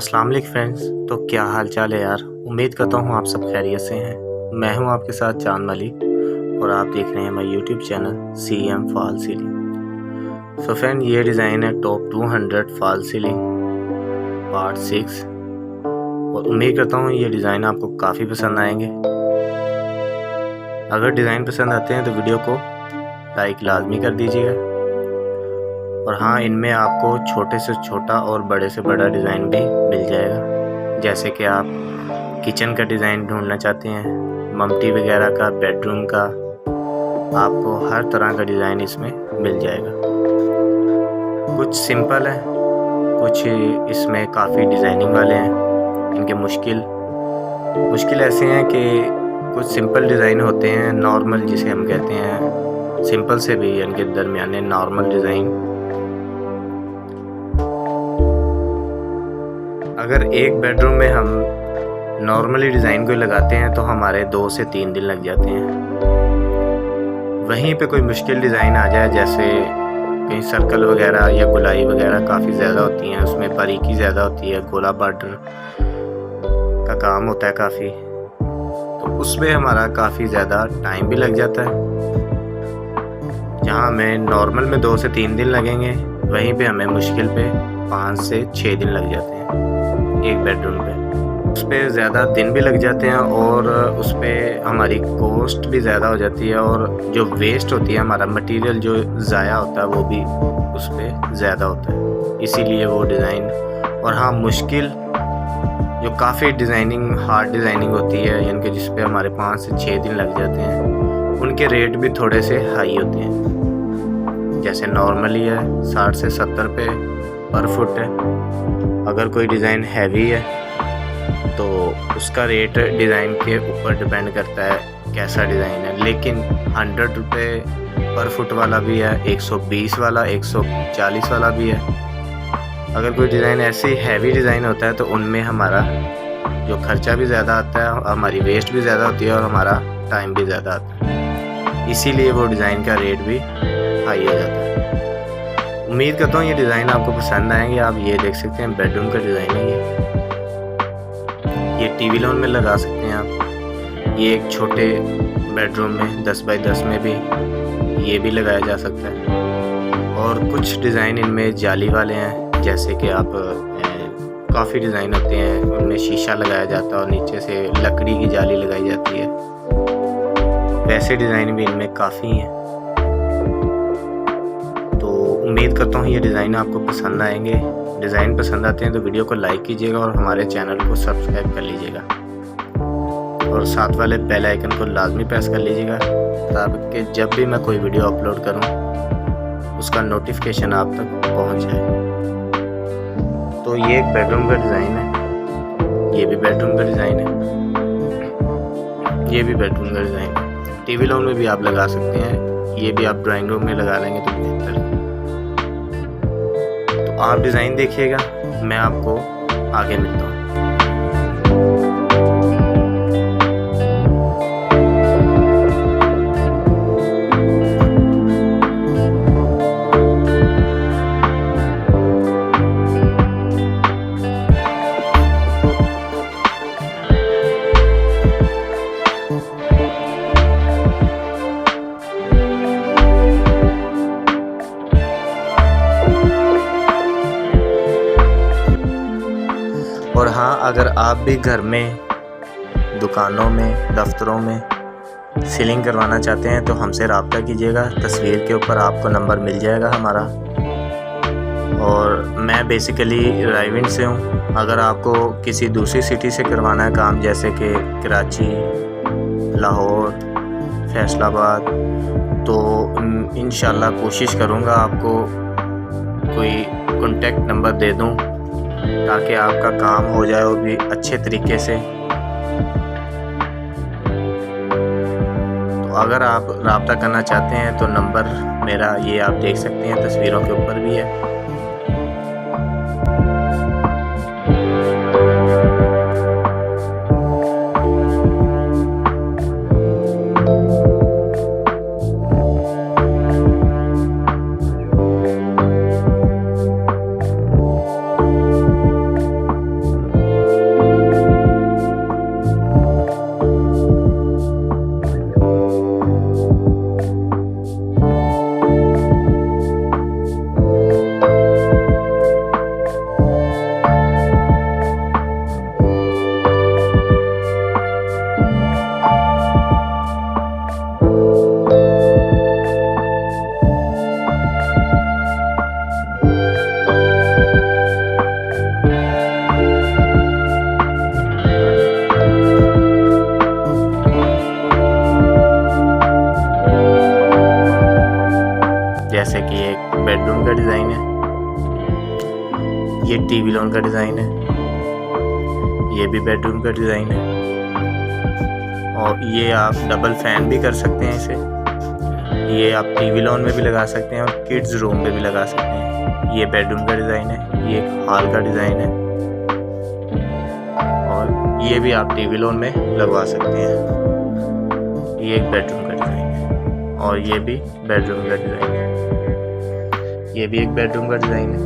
अस्सलाम वालेकुम फ्रेंड्स। तो क्या हाल चाल है यार। उम्मीद करता हूँ आप सब खैरियत से हैं। मैं हूँ आपके साथ चांद मलिक और आप देख रहे हैं मेरा YouTube channel CM fall ceiling. So friend, ये डिज़ाइन है टॉप 200 फॉल सीलिंग पार्ट 6 और उम्मीद करता हूँ ये डिज़ाइन आपको काफ़ी पसंद आएंगे। अगर डिज़ाइन पसंद आते हैं तो वीडियो को लाइक लाजमी कर दीजिएगा। और हाँ, इनमें आपको छोटे से छोटा और बड़े से बड़ा डिज़ाइन भी मिल जाएगा। जैसे कि आप किचन का डिज़ाइन ढूंढना चाहते हैं, ममटी वगैरह का, बेडरूम का, आपको हर तरह का डिज़ाइन इसमें मिल जाएगा। कुछ सिंपल है, कुछ इसमें काफ़ी डिज़ाइनिंग वाले हैं। इनके मुश्किल ऐसे हैं कि कुछ सिंपल डिज़ाइन होते हैं, नॉर्मल जिसे हम कहते हैं, सिंपल से भी इनके दरमियाने नॉर्मल डिज़ाइन। अगर एक बेडरूम में हम नॉर्मली डिज़ाइन को लगाते हैं तो हमारे 2 से 3 दिन लग जाते हैं। वहीं पे कोई मुश्किल डिज़ाइन आ जाए, जैसे कहीं सर्कल वगैरह या गुलाई वगैरह काफ़ी ज़्यादा होती हैं, उसमें बारीकी ज़्यादा होती है, गोला बॉर्डर का काम होता है काफ़ी, तो उसमें हमारा काफ़ी ज़्यादा टाइम भी लग जाता है। जहाँ हमें नॉर्मल में 2 से 3 दिन लगेंगे, वहीं पे हमें मुश्किल पे 5 से 6 दिन लग जाते हैं एक बेडरूम पे। उस पर ज़्यादा दिन भी लग जाते हैं और उस पर हमारी कॉस्ट भी ज़्यादा हो जाती है, और जो वेस्ट होती है, हमारा मटेरियल जो ज़ाया होता है वो भी उस पर ज़्यादा होता है। इसीलिए वो डिज़ाइन, और हाँ, मुश्किल जो काफ़ी डिज़ाइनिंग हार्ड डिज़ाइनिंग होती है, यानी कि जिस पे हमारे 5 से 6 दिन लग जाते हैं, उनके रेट भी थोड़े से हाई होते हैं। जैसे नॉर्मली है 60 से 70 रुपये पर फुट है। अगर कोई डिज़ाइन हैवी है तो उसका रेट डिज़ाइन के ऊपर डिपेंड करता है कैसा डिज़ाइन है, लेकिन 100 रुपये पर फुट वाला भी है, 120 वाला, 140 वाला भी है। अगर कोई डिज़ाइन ऐसे हैवी डिज़ाइन होता है तो उनमें हमारा जो खर्चा भी ज़्यादा आता है, हमारी वेस्ट भी ज़्यादा होती है और हमारा टाइम भी ज़्यादा आता है। इसीलिए वो डिज़ाइन का रेट भी हाई हो जाता है। उम्मीद करता हूँ ये डिज़ाइन आपको पसंद आएंगे। आप ये देख सकते हैं, बेडरूम का डिज़ाइन है ये टीवी लॉन में लगा सकते हैं आप। ये एक छोटे बेडरूम में 10 बाई 10 में भी ये भी लगाया जा सकता है। और कुछ डिज़ाइन इनमें जाली वाले हैं, जैसे कि आप काफ़ी डिज़ाइन होते हैं उनमें शीशा लगाया जाता है और नीचे से लकड़ी की जाली लगाई जाती है। वैसे डिज़ाइन भी इनमें काफ़ी हैं। उम्मीद करता हूँ ये डिज़ाइन आपको पसंद आएंगे। डिज़ाइन पसंद आते हैं तो वीडियो को लाइक कीजिएगा और हमारे चैनल को सब्सक्राइब कर लीजिएगा, और साथ वाले बेल आइकन को लाजमी प्रेस कर लीजिएगा, ताकि जब भी मैं कोई वीडियो अपलोड करूँ उसका नोटिफिकेशन आप तक पहुँच जाए। तो ये एक बेडरूम का डिज़ाइन है, ये भी बेडरूम का डिज़ाइन है, ये भी बेडरूम का डिज़ाइन है। टीवी लॉन में भी आप लगा सकते हैं, ये भी आप ड्राइंग रूम में लगा लेंगे तो बेहतर है। आप डिज़ाइन देखिएगा, मैं आपको आगे मिलता हूँ। और हाँ, अगर आप भी घर में, दुकानों में, दफ्तरों में सीलिंग करवाना चाहते हैं तो हमसे रब्ता कीजिएगा। तस्वीर के ऊपर आपको नंबर मिल जाएगा हमारा। और मैं बेसिकली रायविंड से हूँ। अगर आपको किसी दूसरी सिटी से करवाना है काम, जैसे कि कराची, लाहौर, फैसलाबाद, तो इंशाल्लाह कोशिश करूँगा आपको कोई कॉन्टेक्ट नंबर दे दूँ ताकि आपका काम हो जाए वो भी अच्छे तरीके से। तो अगर आप रब्ता करना चाहते हैं तो नंबर मेरा ये आप देख सकते हैं, तस्वीरों के ऊपर भी है। एक बेडरूम का डिज़ाइन है, ये टीवी लॉन का डिज़ाइन है, ये भी बेडरूम का डिज़ाइन है। और ये आप डबल फैन भी कर सकते हैं इसे, ये आप टीवी लॉन में भी लगा सकते हैं और किड्स रूम में भी लगा सकते हैं। ये बेडरूम का डिज़ाइन है, ये एक हॉल का डिज़ाइन है और ये भी आप टीवी लॉन में लगवा सकते हैं। ये एक बेडरूम का डिज़ाइन है और ये भी बेडरूम का डिज़ाइन है, ये भी एक बेडरूम का डिज़ाइन है।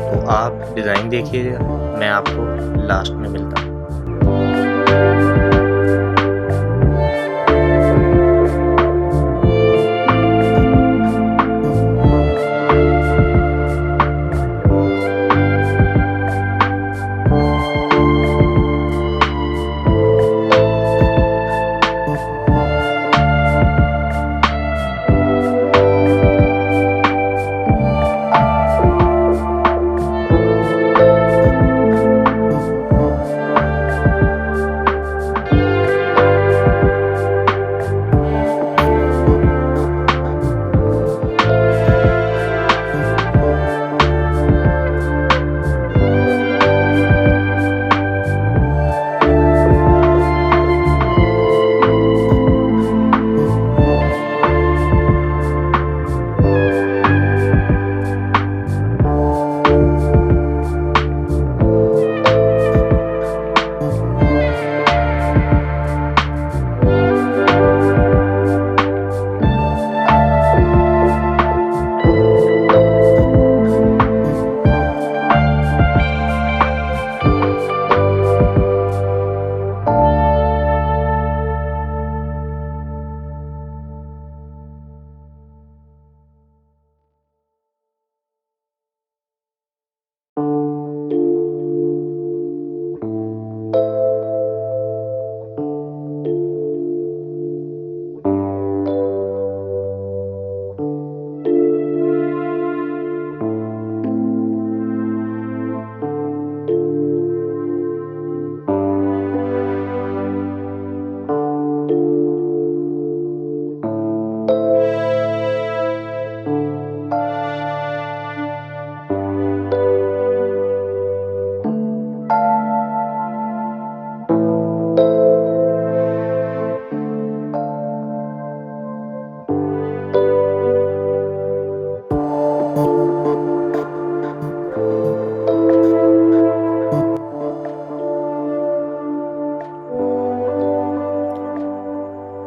तो आप डिज़ाइन देखिएगा, मैं आपको लास्ट में मिलता हूँ।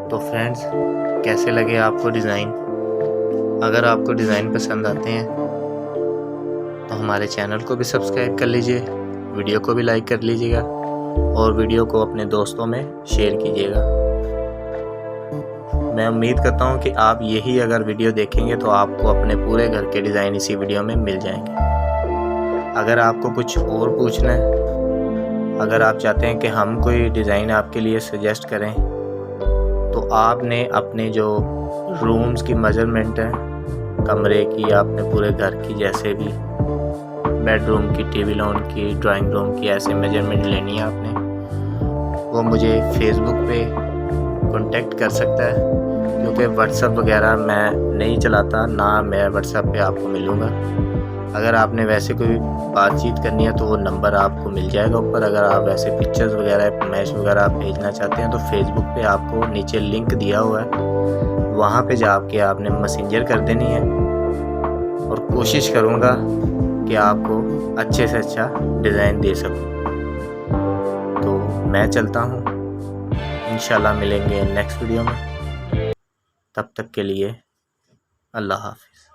तो फ्रेंड्स, कैसे लगे आपको डिज़ाइन? अगर आपको डिज़ाइन पसंद आते हैं तो हमारे चैनल को भी सब्सक्राइब कर लीजिए, वीडियो को भी लाइक कर लीजिएगा और वीडियो को अपने दोस्तों में शेयर कीजिएगा। मैं उम्मीद करता हूं कि आप यही अगर वीडियो देखेंगे तो आपको अपने पूरे घर के डिज़ाइन इसी वीडियो में मिल जाएंगे। अगर आपको कुछ और पूछना है, अगर आप चाहते हैं कि हम कोई डिज़ाइन आपके लिए सजेस्ट करें, तो आपने अपने जो रूम्स की मेजरमेंट है, कमरे की, आपने पूरे घर की, जैसे भी बेडरूम की, टीवी लॉन की, ड्राइंग रूम की, ऐसे मेजरमेंट लेनी है आपने, वो मुझे फेसबुक पे कांटेक्ट कर सकता है, क्योंकि व्हाट्सएप वगैरह मैं नहीं चलाता, ना मैं व्हाट्सएप पे आपको मिलूँगा। अगर आपने वैसे कोई बातचीत करनी है तो वो नंबर आपको मिल जाएगा ऊपर। अगर आप वैसे पिक्चर्स वगैरह, फरमाइश वगैरह भेजना चाहते हैं तो फेसबुक पे आपको नीचे लिंक दिया हुआ है, वहाँ पे जाके आपने मैसेंजर कर देनी है और कोशिश करूँगा कि आपको अच्छे से अच्छा डिज़ाइन दे सकूँ। तो मैं चलता हूँ, इंशाल्लाह मिलेंगे नेक्स्ट वीडियो में। तब तक के लिए अल्लाह हाफ़िज़।